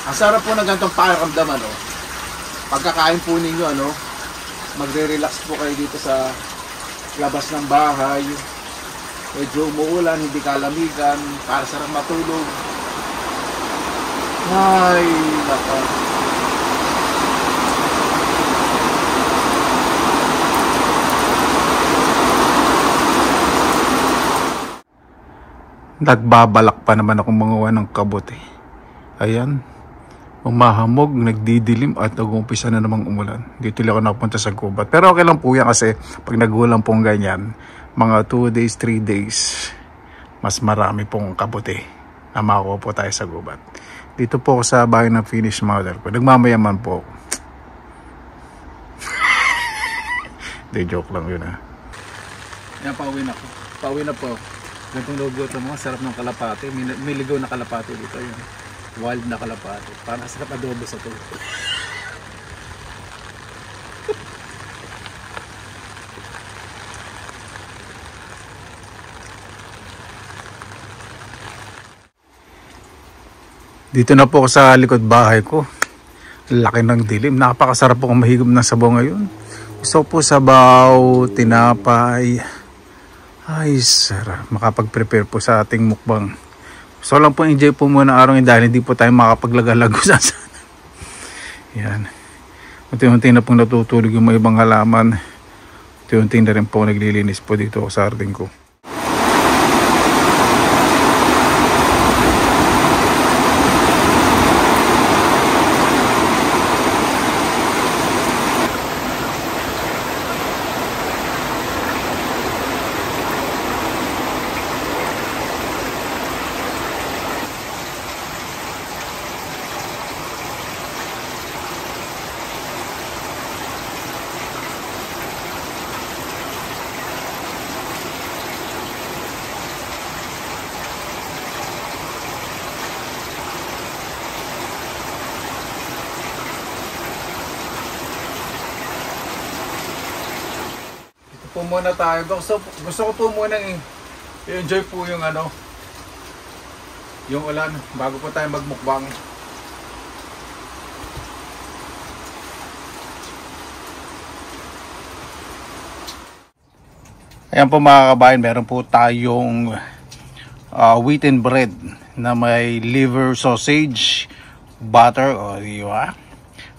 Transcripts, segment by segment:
Ang sarap po na ganitong pakiramdaman, no? Pagkakain po ninyo, ano, magre-relax po kayo dito sa labas ng bahay. Medyo umuulan, hindi kalamigan, para sarap matulog. Ay, naka. Nagbabalak pa naman akong manguha ng kabote. Ayan. Umahamog, nagdidilim at nag-uumpisa na namang umulan. Dito lang ako nakapunta sa gubat. Pero okay lang po yan kasi pag nagulan pong ganyan, mga 2 days, 3 days, mas marami pong kabote na makuha po tayo sa gubat. Dito po ako sa bahay ng finished model ko. Nagmamayaman po. Hindi, joke lang yun ha. Yan, pauwi na po. Pauwi na po. Gantong logo ito mo, sarap ng kalapate. May ligaw na kalapate dito yun. Wild na kalapate. Parang sarap adobo sa to. Dito na po ako sa likod bahay ko. Laki ng dilim. Napakasarap po kung mahigop ng sabaw ngayon. Gusto po sabaw, tinapay. Ay, sarap. Makapag-prepare po sa ating mukbang. So lang po enjoy po muna ang araw ngayon dahil hindi po tayo makapaglaga-lago sa sana. Yan. Unti-unti na pong natutulog yung mga ibang halaman. Unti-unti na rin po naglilinis po dito sa hardin ko. Po muna tayo. Gusto ko po muna i-enjoy po yung ano, yung ulan bago po tayo magmukbang. Ayan po mga kabayan, meron po tayong wheaten bread na may liver sausage, butter, o diba?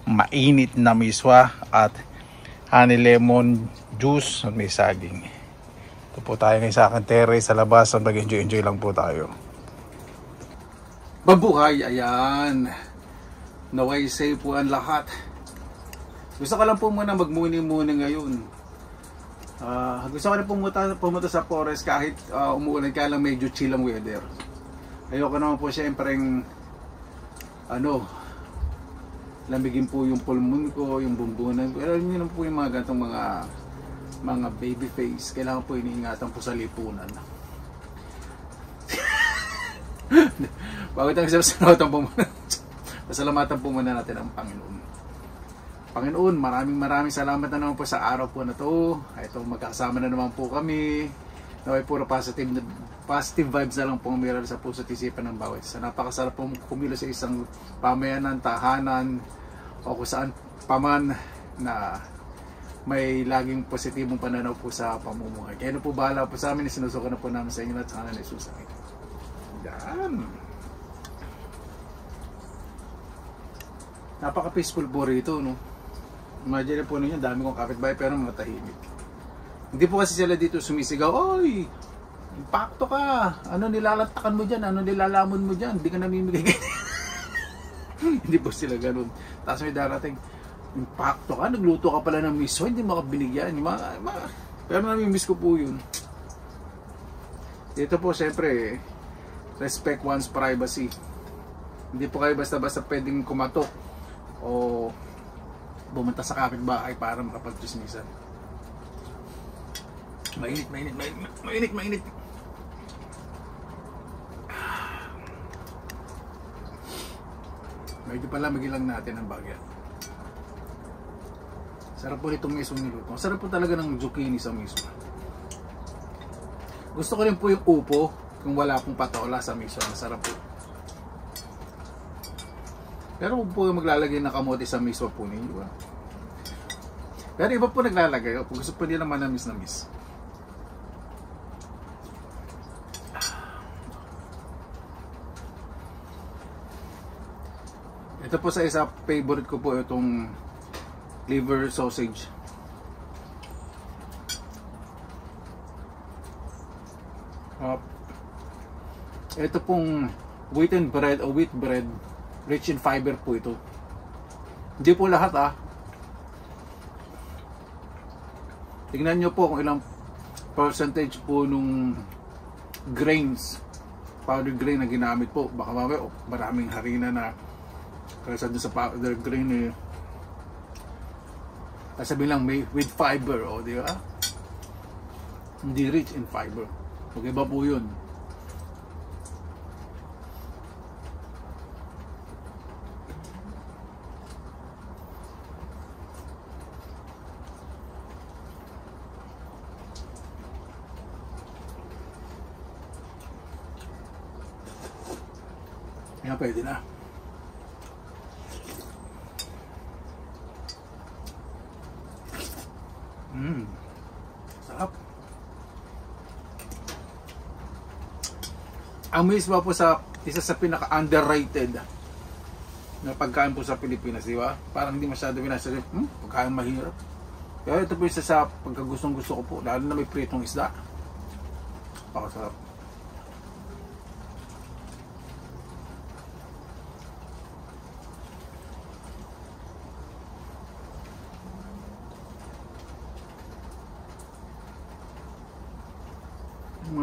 Mainit na miswa at honey lemon juice at may saging. Ito po tayo ngayon sa akin terrace sa labas. Mag-enjoy lang po tayo. Mabuhay, ayan. Naway safe po ang lahat. Gusto ko lang po muna magmuni-muni ngayon. Gusto ko lang pumunta sa forest kahit umuulan, kaya lang medyo chill ang weather. Ayoko naman po siyempreng lamigin po yung pulmon ko, yung bumbunan ko. Alam niyo naman po yung mga gantong mga baby face. Kailangan po iniingatan po sa lipunan. Bago tayo pasalamatan po muna natin ang Panginoon. Panginoon, maraming salamat na naman po sa araw po na to. Ito, magkasama na naman po kami. Naway puro positive vibes na lang po meron sa puso at isipan ng bawat isa. Napakasarap po kumilos sa isang pamayanan, tahanan, o kung saan paman na may laging positibong pananaw po sa pamumuhay. Kaya ano po bahala po sa amin, sinusukan na po namin sa inyo at sa kanan ni Jesus. Yan. Napaka-peaceful po rito, no? Imagine po ninyo, dami kong kapitbahay pero mga tahimik. Hindi po kasi sila dito sumisigaw, oy, impacto ka, ano nilalatakan mo dyan, ano nilalamon mo dyan, hindi ka namimigay. Hindi po sila ganun. Tapos may darating, impacto ka, nagluto ka pala ng miso, hindi makabinigyan. Pero namimiss ko po yun. Dito po siyempre, respect one's privacy. Hindi po kayo basta-basta pwedeng kumatok o bumunta sa kapitbahay para makapag-chismisan. Mainit. Medyo pala magilang natin ang bagay. Sarap po itong miso niluto. Sarap po talaga ng zucchini sa miso. Gusto ko rin po yung upo kung wala pong patola sa miso. Masarap po. Pero huwag po maglalagay ng kamote sa miswa po ninyo. Pero iba po naglalagay. Kung gusto po nila manamis-namis. Ito po sa isa, favorite ko po itong liver sausage. Ito pong wheaten bread o wheat bread, rich in fiber po ito. Hindi po lahat Tingnan nyo po kung ilang percentage po nung grains, powder grain na ginamit po. Baka mamaya maraming harina na kaysa doon sa powder grain sabihin lang may with fiber, di ba? Hindi rich in fiber. Okay ba po yun? Yan, pwede na. Sarap. Ang miswa po sa isa sa pinaka-underrated na pagkain po sa Pilipinas, di ba? Parang hindi masyado pinasarap. Pagkain mahirap. Kaya ito po isa sa pagkagustong gusto ko po, lalo na may pritong isda. Pakasarap.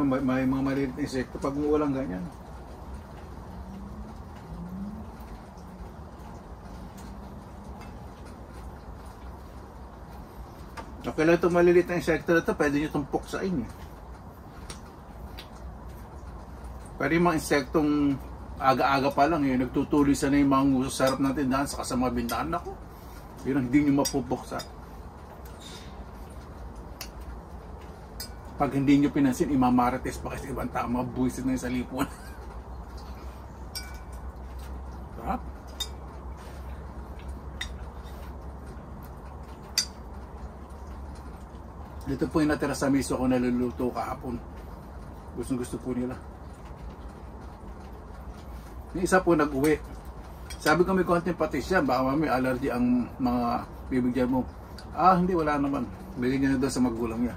May mga maliit na insekto pag walang ganyan. Okay lang itong maliliit na insekto na ito, pwede nyo itong puksain Pero yung mga insektong aga-aga pa lang nagtutuloy sana yung mga nguso sarap ng tindahan sa kasama bintaan ako. Yun ang hindi nyo mapupuksa. Pag hindi nyo pinansin, imamarites pa kasi ibang tao, mga buwisit na yung salipon. Sarap. Dito po yung natira sa miso ko naluluto kahapon. Gustong gusto po nila. Yung isa po nag-uwi. Sabi ko may konting patis yan, baka may allergy ang mga bibigyan mo. Hindi, wala naman. Bigyan niya na doon sa magulang niya.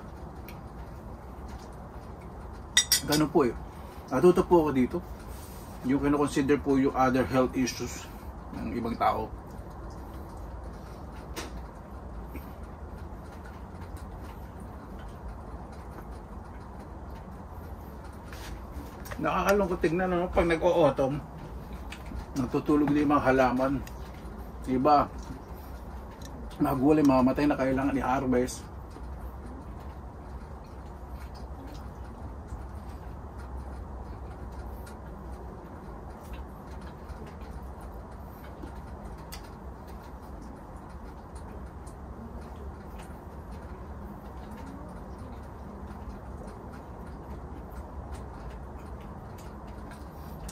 Ganun po Natuto po ako dito. Yung kino-consider po yung other health issues ng ibang tao. Nakakalungkot tignan pag nag-o-autumn. Natutulog din mga halaman. Iba, magulay, mamatay na kailangan i-harvest.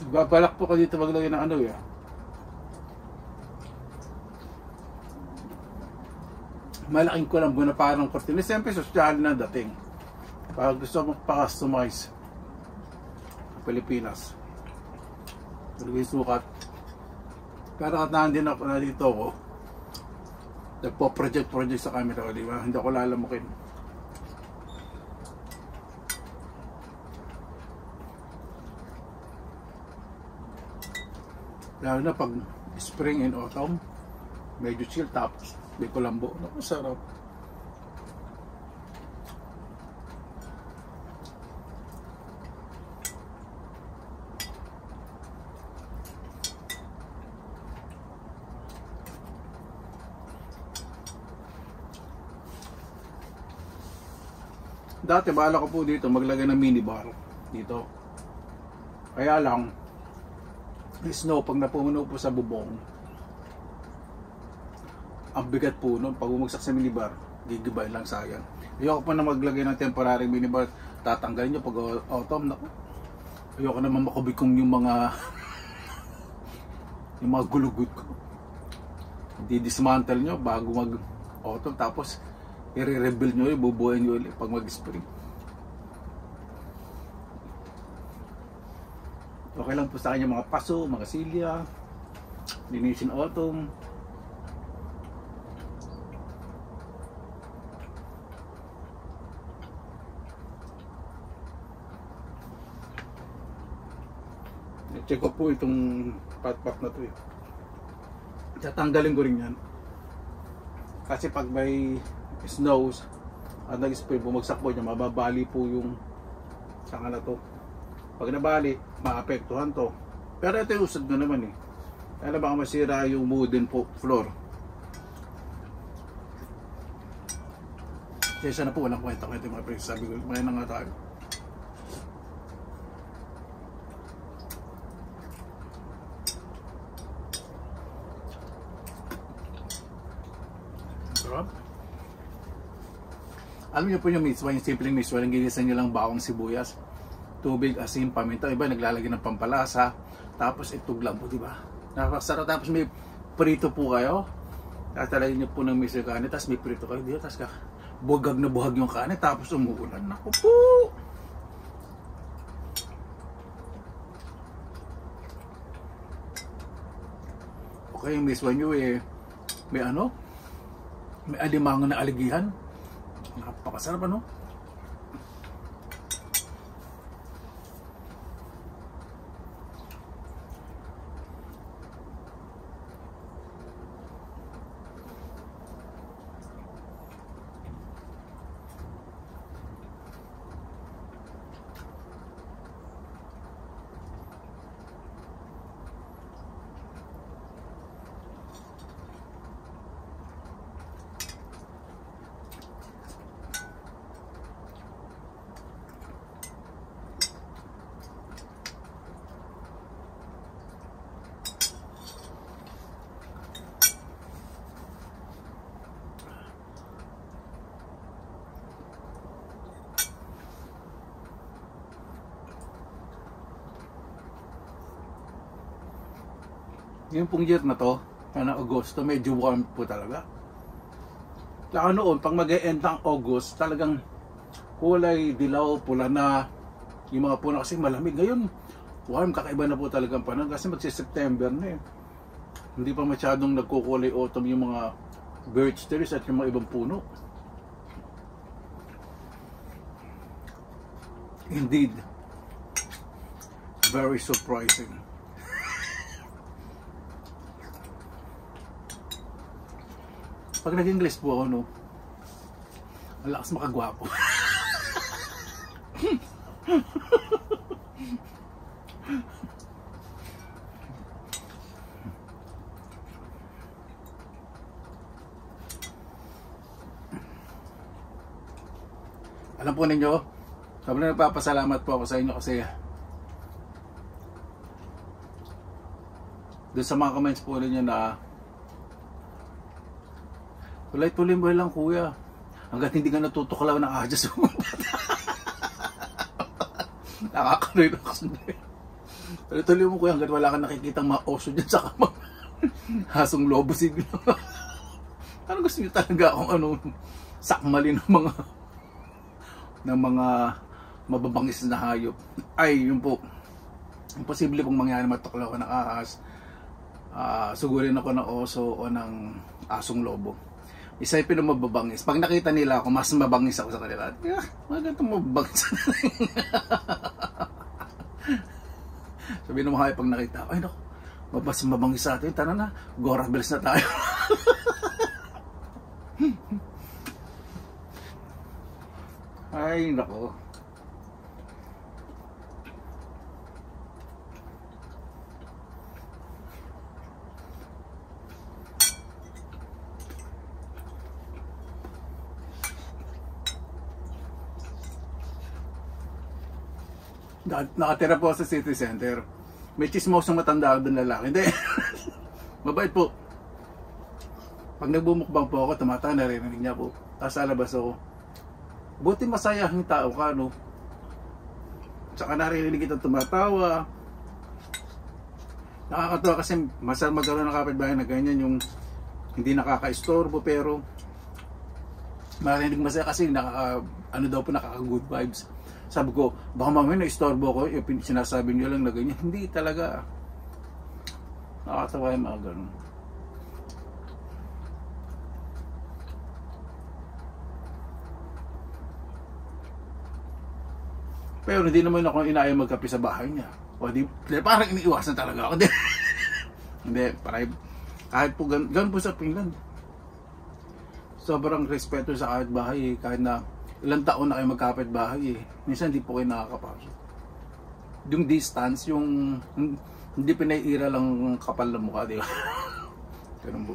Babalak po ka dito maglagay ng malaking kulambo na parang kortina. Siyempre social na dating pag gusto mo pa-customize sa Pilipinas, maglagay sukat. Pero katahan din ako na dito ko nagpo-project sa camera, di ba? Hindi ako lalamukin. Lalo na pag spring and autumn, medyo chill, tapos may kulambo. Naku, sarap. Dati bala ko po dito maglagay ng minibar dito. Kaya lang snow, pag napuno po sa bubong, ang bigat po nun. Pag bumagsak sa minibar, gigibay lang, sayang. Ayoko pa na maglagay ng temporary minibar, tatanggalin nyo pag autumn. Ayoko naman makubikong yung mga yung mga gulugod ko. Di-dismantle nyo bago mag-autumn, tapos i-rebuild nyo, ibubuhay nyo ulit pag mag-spring. Okay lang po sa kanya mga paso, mga silya, linisin autumn. Check ko po itong pot na to eh. Tatanggalin ko rin yan. Kasi pag may snows at nag-spray, bumagsak po niya, mababali po yung sanga na to. Pag nabali, maapektuhan to. Pero ito yung usad na naman eh. Kaya baka masira yung wooden floor. Kaya na po, walang kwenta ko ito mga pre. Sabi ko, may na nga tayo. Alam niyo po yung miswa, yung simpleng miswa, yung ginisan niyo lang bawang sibuyas, tubig, asin, paminta. Iba naglalagay ng pampalasa, tapos itog lang po, di ba? Napakasarap. Tapos may prito po kayo, tatalagyan niyo po ng miswa yung kanin, tapos may prito kayo dito, tapos buhag na buhag yung kanin, tapos umuulan. Naku po! Okay, yung miswa niyo eh, may ano? May alimango na aligihan. Napakasarap ano? Yung pong year na to, na Agosto, medyo warm po talaga. Lalo noon, pag mag-e-end ng August, talagang kulay dilaw, pula na, yung mga puno kasi malamig. Ngayon, warm, kakaiba na po talagang panahon kasi magsi-September na eh. Hindi pa masyadong nagkukulay autumn yung mga birch trees at yung mga ibang puno. Indeed, very surprising. Pag nag-English po ako, no, ang lakas makagwapo. Alam po ninyo, sobrang nagpapasalamat po ako sa inyo kasi doon sa mga comments po ninyo na tuloy-tuloy mo lang kuya hanggat hindi ka natutuklaw ng adjust mo. Nakakaloy na kasi. Tuloy-tuloy mo kuya hanggat wala ka nakikitang mga oso dyan sa kamang hasong lobo siglo. Ano gusto niyo talaga akong ano sakmali ng mga mababangis na hayop? Ay yun po, imposible pong mangyari matuklaw ko ng ahas, sugurin ako ng oso o ng asong lobo. Isa yung pinamababangis. Pag nakita nila ako, mas mabangis ako sa kanila. Mga ganito mababangis. Sabi ng mga pag nakita, ay naku, mas mabangis sa atin. Tara na, Gora Bells na tayo. Ay naku. Nakatira po sa city center. May chismosang matanda doon lalaki. Hindi. Mabait po. Pag nagbumukbang po ako, tumatawa, narinig niya po. Tapos alabas ako. Buti masaya ang tao ka, no? Tsaka narinig kitang tumatawa. Nakakatawa kasi masarap magkaroon ng kapitbahay na ganyan, yung hindi nakaka-istorbo pero marinig masaya kasi ano daw po, nakaka-good vibes. Sabi ko, baka mamaya na-istorbo ko, yung sinasabi nyo lang na ganyan. Hindi talaga. Nakakatawa yung mga ganun. Pero hindi naman ako inaya magkape sa bahay niya. O di parang iniiwasan talaga ako. Hindi, parang kahit po ganun po sa Finland. Sobrang respeto sa kapitbahay eh. Kahit na ilang taon na kayo magkapitbahay eh. Minsan hindi po kayo nakakapasok. Yung distance, yung hindi pinaiira lang kapal na mukha, di ba? Ganun po.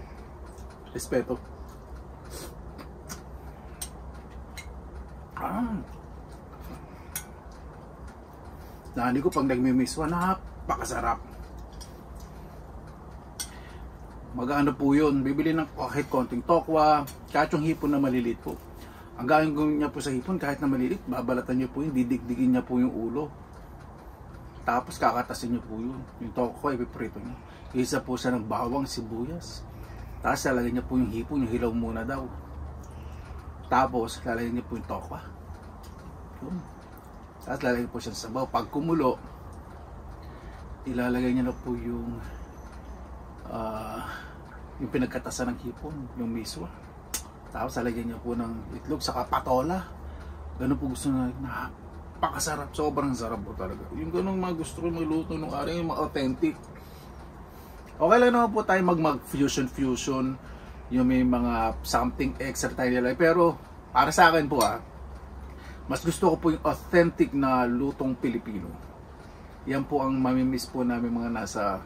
Respeto. Nani ko pag nagmi-miswa, napakasarap. Mag-ano po yun, bibili ng kahit konting tokwa, kahit yung hipon na maliliit po. Ang gagawin niya po sa hipon, kahit na maliliit, babalatan niyo po yun, didikdikin niya po yung ulo. Tapos kakatasin niyo po yun. Yung tokwa, ipiprito niya. Isa po siya ng bawang, sibuyas. Tapos lalagyan niya po yung hipon, yung hilaw muna daw. Tapos lalagyan niya po yung tokwa. Yun. Tapos lalagyan po siya sa sabaw. Pag kumulo, ilalagay niya na po yung pinagkatasan ng hipon, yung miswa. Tapos lalagyan niya po ng itlog saka patola. Ganun po gusto na, napakasarap. Sobrang sarap po talaga. Yung ganun mga gusto ko magluto nung araw, yung mga authentic. Okay lang naman po tayo mag-fusion. Yung may mga something extra tayo nila. Pero para sa akin po mas gusto ko po yung authentic na lutong Pilipino. Yan po ang mamimiss po namin mga nasa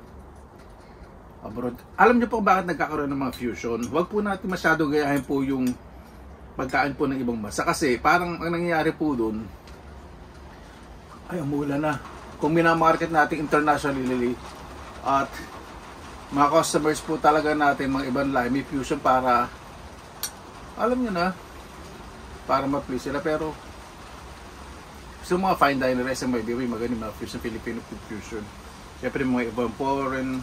abroad. Alam niyo po bakit nagkakaroon ng mga fusion? Huwag po natin masyado gayahin po yung pagkain po ng ibang bansa. Kasi parang ang nangyayari po doon, ay umulan na. Kung minamarket natin internationally at mga customers po talaga natin, mga ibang lahi, may fusion para, alam niyo na, para ma-please sila. Pero so mga fine diner sa may biwi, magaling mga fusion, Filipino food fusion. Siyempre mga ibang foreign,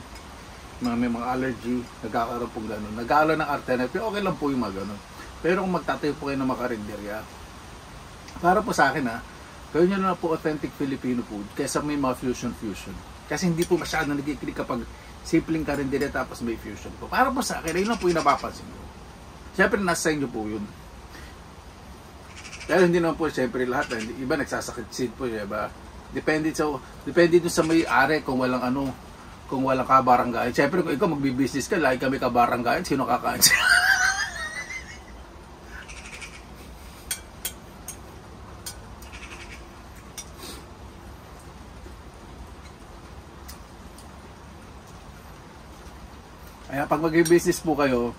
may mga allergy, nagkakaroon po gano'n. Nag-aaral ng alternative, okay lang po yung mga gano'n. Pero kung magtatayo po kayo ng makarinderya, para po sa akin gawin nyo na po authentic Filipino food kaysa may mga fusion. Kasi hindi po masyadong nagkikilig kapag simpleng karinderya tapos may fusion po. Para po sa akin, ayun lang po yung napapansin ko. Siyempre nasa inyo po yun. Pero hindi naman po siyempre lahat, iba nagsasakit seed po, diba? Depende dun sa may-ari kung walang kung walang kabarangay. Siyempre kung ikaw magbi-business ka, lagi kami kabarangay, sino kakain siya? Kaya pag magbi-business po kayo,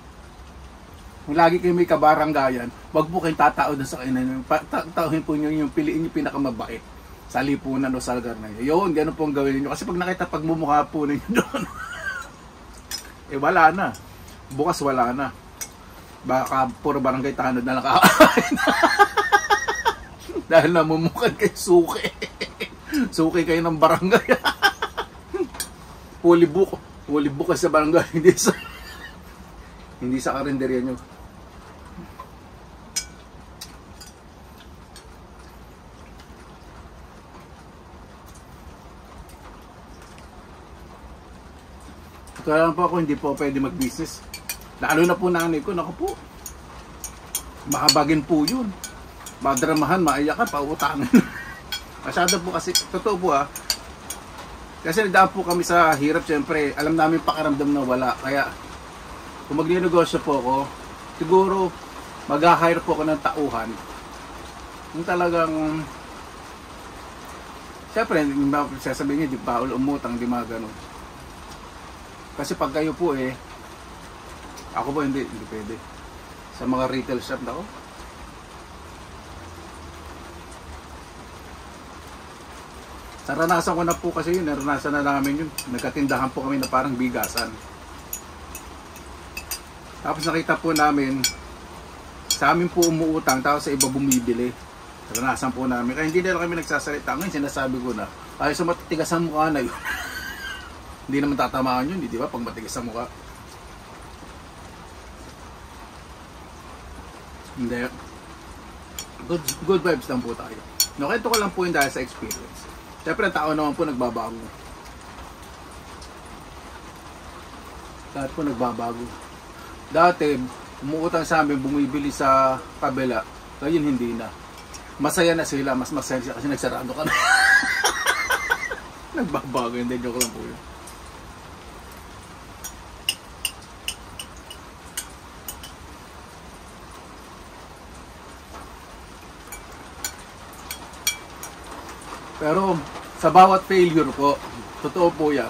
kung lagi kayo may kabaranggayan, wag po kayong tatao doon sa kainan. Tauhin po nyo yung piliin yung pinakamabait sa lipunan o sa lugar na yun. Yun, ganun po ang gawin niyo. Kasi pag nakita pagmumukha po ninyo doon, wala na. Bukas wala na. Baka puro barangay tanod na nakakain. Dahil namumukan kayo suki. Suki kayo ng barangay. Fully book sa barangay, hindi sa karinderya nyo. Kaya lang po ako hindi po pwede mag-business. Lalo na po nanay ko, naku po. Mahabagin po yun. Madramahan, maiyakan, pautangan. Masyado po kasi, totoo po kasi nagdaan po kami sa hirap, siyempre. Alam namin pakiramdam na wala. Kaya, kung magninegosyo po ako, siguro mag-hire po ako ng tauhan. Yung talagang, siyempre, sasabihin niyo, di pa umutang, di mga ganun. Kasi pag kayo po ako po hindi pwede. Sa mga retail shop na ako. Naranasan ko na po kasi yun, naranasan na namin yun. Nagkatindahan po kami na parang bigasan. Tapos nakita po namin, sa amin po umuutang, tapos sa iba bumibili. Naranasan po namin. Kaya hindi nila kami nagsasalita. Ngayon sinasabi ko na, ay sumatitigas ang mukha na yun. Hindi naman tatamaan yun, di ba? Pag matigas sa mukha. Hindi. Good vibes lang po tayo. Nakita ko lang po yun dahil sa experience. Siyempre, ang tao naman po nagbabago. Lahat po nagbabago. Dati, umuutang sa amin, bumibili sa kabila. Ngayon, hindi na. Masaya na sila. Mas masaya sila kasi nagsarado kami. Nagbabago. Hindi, joke lang po yun. Pero sa bawat failure po, totoo po yan.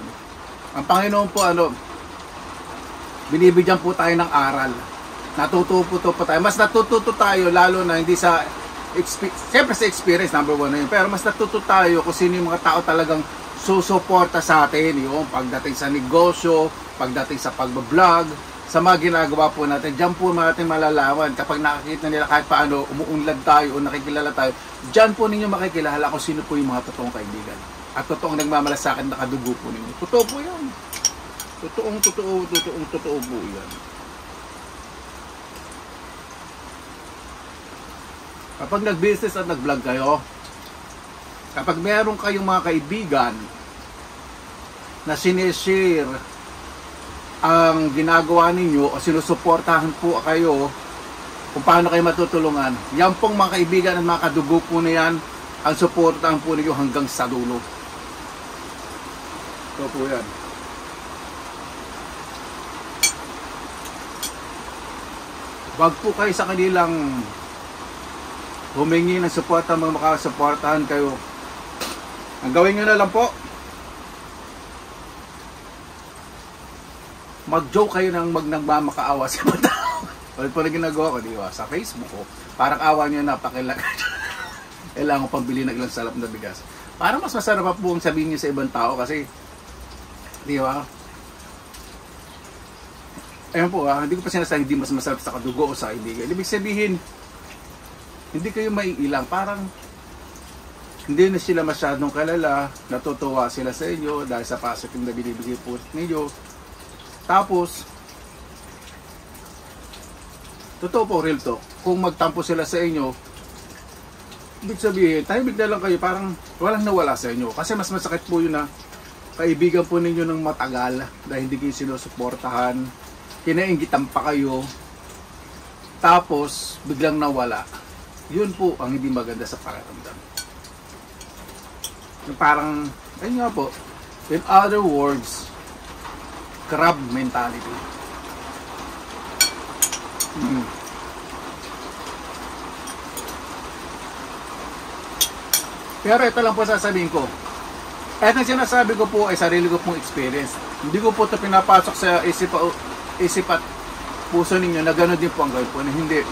Ang Panginoon po binibigyan po tayo ng aral. Natututo po tayo. Mas natututo tayo lalo na hindi sa siyempre sa experience, number one na yun. Pero mas natututo tayo kung sino yung mga tao talagang susuporta sa atin. Yung pagdating sa negosyo, pagdating sa pag-vlog, sa mga ginagawa po natin, dyan po natin malalaman kapag nakakita nila kahit paano umuunlad tayo o nakikilala tayo, dyan po ninyo makikilala kung sino po yung mga totoong kaibigan at totoong nagmamalasakit na kadugo po ninyo. Totoo po yan. Totoo po yan. Kapag nag-business at nag-vlog kayo, kapag meron kayong mga kaibigan na sinishare ang ginagawa ninyo o sinusuportahan po kayo kung paano kayo matutulungan, yan pong mga kaibigan at mga kadugo po na yan ang suportahan po ninyo hanggang sa dulo. Ito po yan. Wag po kayo sa kanilang humingi ng suporta, mga makasuportahan kayo. Ang gawin nyo na lang po, mag-joke kayo ng nagmamakaawa sa mga tao. Ulit po na ginagawa ko, di ba? Sa Facebook ko, parang awa nyo na pakilak. Kailangan ko pambili ng ilang salap na bigas. Parang mas masarap pa po ang sabihin nyo sa ibang tao kasi, di ba? Ayun po hindi ko pa sinasabi hindi mas masarap sa kadugo o sa kaibigan. Ibig sabihin, hindi kayo maiilang. Parang, hindi na sila masyadong kalala, natutuwa sila sa inyo dahil sa positive na binibigay po ninyo. Tapos, totoo po, real talk, kung magtampo sila sa inyo, ibig sabihin, tahimik na lang kayo, parang walang nawala sa inyo. Kasi mas masakit po yun na kaibigan po ninyo ng matagal dahil hindi kayo sinusuportahan, kinainggitan pa kayo, tapos biglang nawala. Yun po ang hindi maganda sa pakiramdam. Parang, ayun nga po, in other words, crab mentality. Pero ito lang po sasabihin ko. Ito ang sinasabi ko po ay sarili ko pong experience. Hindi ko po ito pinapasok sa isip at puso ninyo na gano'n din po ang gawin po. Hindi.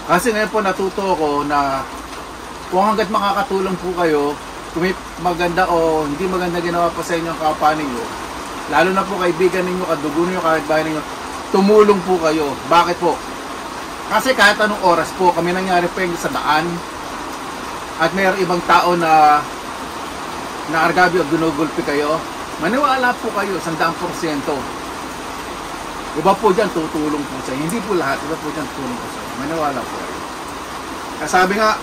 Kasi ngayon po natuto ko na kung hanggat makakatulong po kayo, kung may maganda o hindi maganda ginawa po sa inyo ang kapwa ninyo, lalo na po kaibigan ninyo, kadugo ninyo, kahit bahay ninyo, tumulong po kayo. Bakit po? Kasi kahit anong oras po, kami nangyari po yung sa daan, at mayroong ibang tao na naargabi o ginugulpi kayo, maniwala po kayo, 100%. Iba po dyan, tutulong po sa inyo. Hindi po lahat, iba po dyan, tutulong po sa inyo. Maniwala po kayo. Kasabi nga,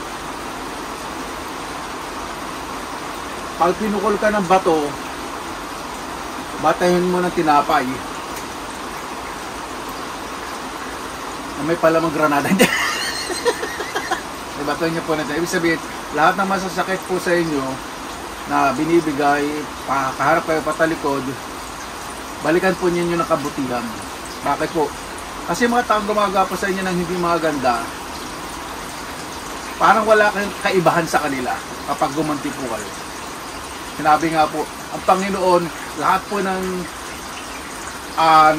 pag pinukol ka ng bato, batayin mo ng tinapay na may palamang granada dyan. Batayin niyo po natin. Ibig sabihin, lahat ng masasakit po sa inyo na binibigay, kaharap kayo patalikod, balikan po ninyo ng kabutihan. Bakit po? Kasi mga taong gumagawa po sa inyo ng hindi maganda, parang wala kayong kaibahan sa kanila kapag gumanti po kayo. Sinabi nga po, ang Panginoon, lahat po ng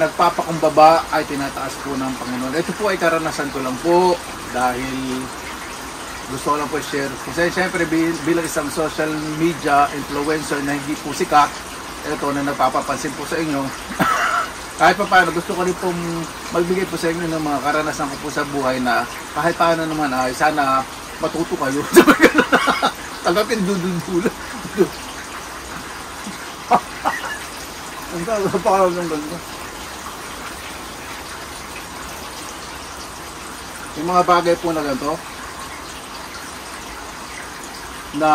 nagpapakumbaba ay tinataas po ng Panginoon. Ito po ay karanasan ko lang po dahil gusto ko lang po share. Kasi siyempre bilang isang social media influencer na hindi po sikat, ito na nagpapapansin po sa inyo. Kahit pa paano, gusto ko rin pong magbigay po sa inyo ng mga karanasan ko po sa buhay na kahit paano naman ay sana matuto kayo. Tagapin dududula. Ang napakaramdam ganda. Yung mga bagay po na ganito, na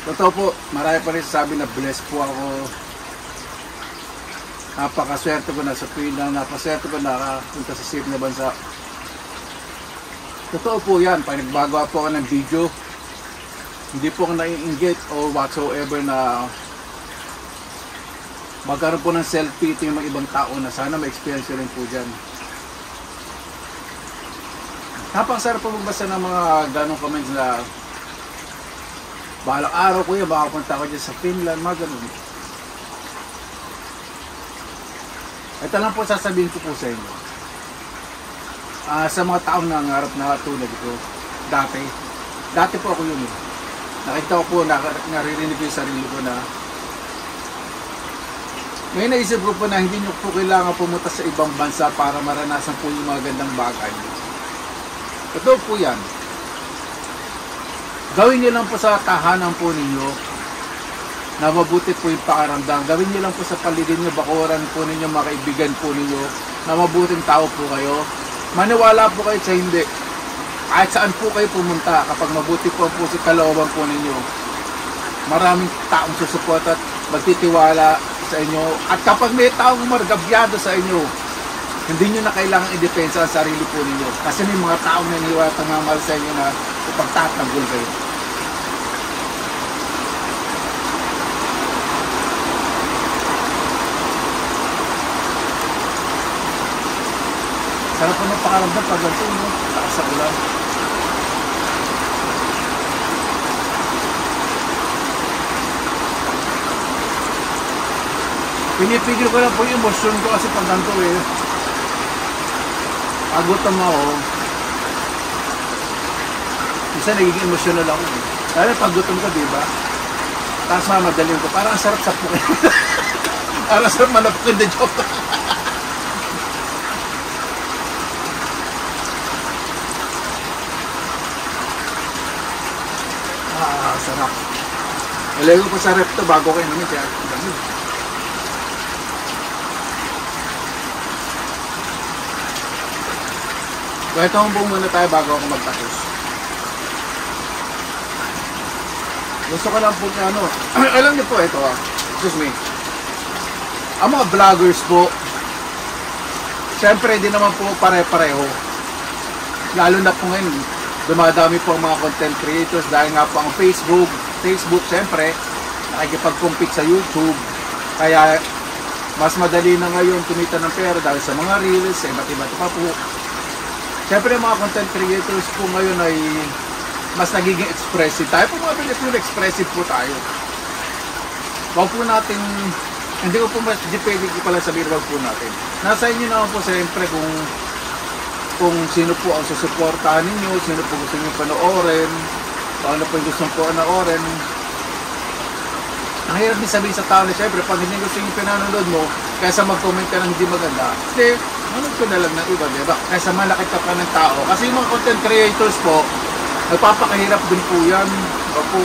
totoo po, marami pa rin sabi na blessed po ako. Napakaswerte ko na sa Finland, napaswerte ko na punta sa safe na bansa. Totoo po yan, pag nagbagawa po ako ng video, hindi po ako nai-inggit or whatsoever na magkaroon po ng self-pity yung mga ibang tao na sana ma-experience rin po dyan. Napakasarap po magbasa ng mga ganong comments na bahalang araw kuya, baka punta ako dyan sa Finland, mga ganon. Ito lang po sasabihin ko po sa inyo. Sa mga taong nangarap na tulad ko, dati po ako yun eh. Nakita ko po, naririnig ko yung sarili ko na may naisip ko po na hindi nyo po kailangan pumunta sa ibang bansa para maranasan po yung mga gandang bagay. Ito po yan. Gawin nyo lang po sa tahanan po ninyo na mabuti po yung pakaramdam. Gawin nyo lang po sa paligid nyo, bakuran po ninyo, mga kaibigan po ninyo na mabuting tao po kayo. Maniwala po kayo sa hindi. Kahit saan po kayo pumunta, kapag mabuti po ang puso kalooban po ninyo, maraming taong susuport at magtitiwala sa inyo. At kapag may taong margabyado sa inyo, hindi nyo na kailangang idepensa ang sarili po ninyo. Kasi may mga taong naniwala at nangamal sa inyo na ipagtatanggol kayo. Sarap po ng pakaramdam pag ganito, no? Takas sa ulan. Pinipigil ko lang po yung emosyon ko kasi pag ganito eh. Agutom ako. Isa nagiging emotional ako eh. Dahil pag gutom ka, diba? Tapos mamadalin ko. Parang sarap sa pukin. Parang sarap manapukin na joke. Sarap. Ilagay ko pa sa rep to bago kayo naman. Kaya dami. Kahit ako muna tayo bago ako magtapos. Gusto ko lang po ano. Alam niyo po ito excuse me. Ang mga vloggers po, syempre hindi naman po pare-pareho. Lalo na po ngayon, dumadami po ang mga content creators dahil nga po ang Facebook syempre nakikipag-compete sa YouTube, kaya mas madali na ngayon kumita ng pera dahil sa mga reels, iba't-iba't pa po. Syempre ang mga content creators po ngayon ay mas nagiging expressive tayo po, mga Pilipino expressive po tayo. Wag po natin, hindi ko po mas pwede ko pala sabihin, wag po natin, nasa inyo naman po syempre kung sino po ang susuportahan ninyo, sino po gusto nyo panoorin, ano po yung gusto nyo panoorin. Ang hirap din sabihin sa tao na syempre, pag hindi gusto nyo pinanonood mo, kaysa mag-comment ka ng hindi maganda, hindi, manood ko na lang ng iba, diba? Kaysa malakit ka pa ng tao. Kasi yung mga content creators po, nagpapakahirap din po yan. Diba po?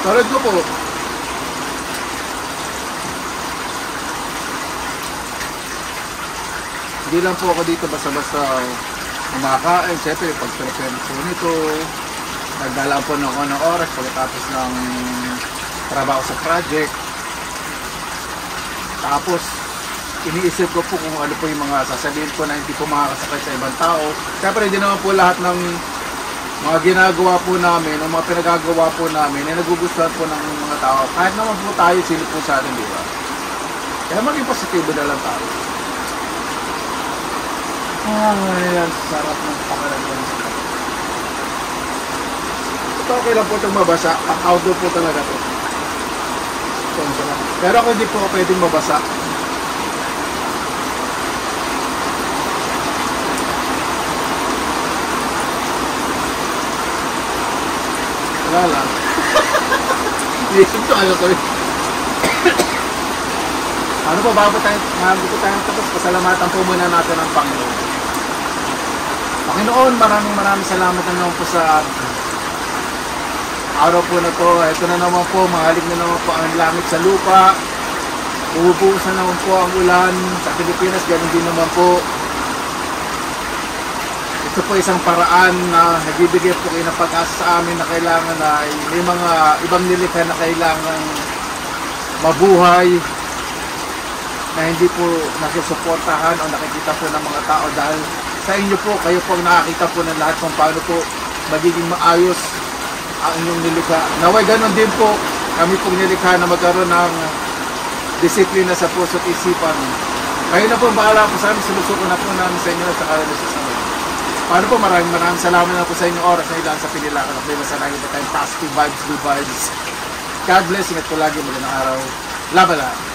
Tulad ko po, hindi lang po ako dito basta-basta kumakain. Siyempre, pag-prepare po nito, nagdalaan po ng unang oras pagkatapos ng trabaho sa project. Tapos, iniisip ko po kung ano po yung mga sasabihin ko na hindi po makakasakay sa ibang tao. Siyempre, hindi naman po lahat ng mga ginagawa po namin, ng mga pinagagawa po namin, ay nagugustuhan po ng mga tao. Kahit naman po tayo, sino po sa atin, di ba? Kaya maging positibo na lang tayo. Ayan, sarap ng pakiramdam. Ito okay lang po itong mabasa. Outdoor po talaga ito. Pero ako hindi po pwedeng mabasa. Wala lang. Iisip ko ano ko. Ano po, bago tayo tapos, pasalamatan po muna natin ang Panginoon. Panginoon, maraming salamat na naman po sa araw po na to. Ito na naman po, mahalig na naman po ang langit sa lupa. Umubusan naman po ang ulan sa Pilipinas, ganun din naman po. Ito po isang paraan na nagbibigay po kayo ng pag-asa sa amin na kailangan ay may mga ibang nilikha na kailangan mabuhay na hindi po nasusuportahan o nakikita po ng mga tao dahil sa inyo po, kayo po ang nakakita po ng lahat kung paano po magiging maayos ang inyong nilikha. Naway ganun din po, kami pong nilikha na magkaroon ng disiplina sa puso at isipan. Kayo na po bahala po sa amin, sinusuko na po namin sa inyo sa karalo sa samin. Paano po, maraming salamat na po sa inyong oras na ilan sa pinilakan at may masalangin na tayong positive vibes, good vibes. God bless, ingat po lagi, magandang araw. Laban lang.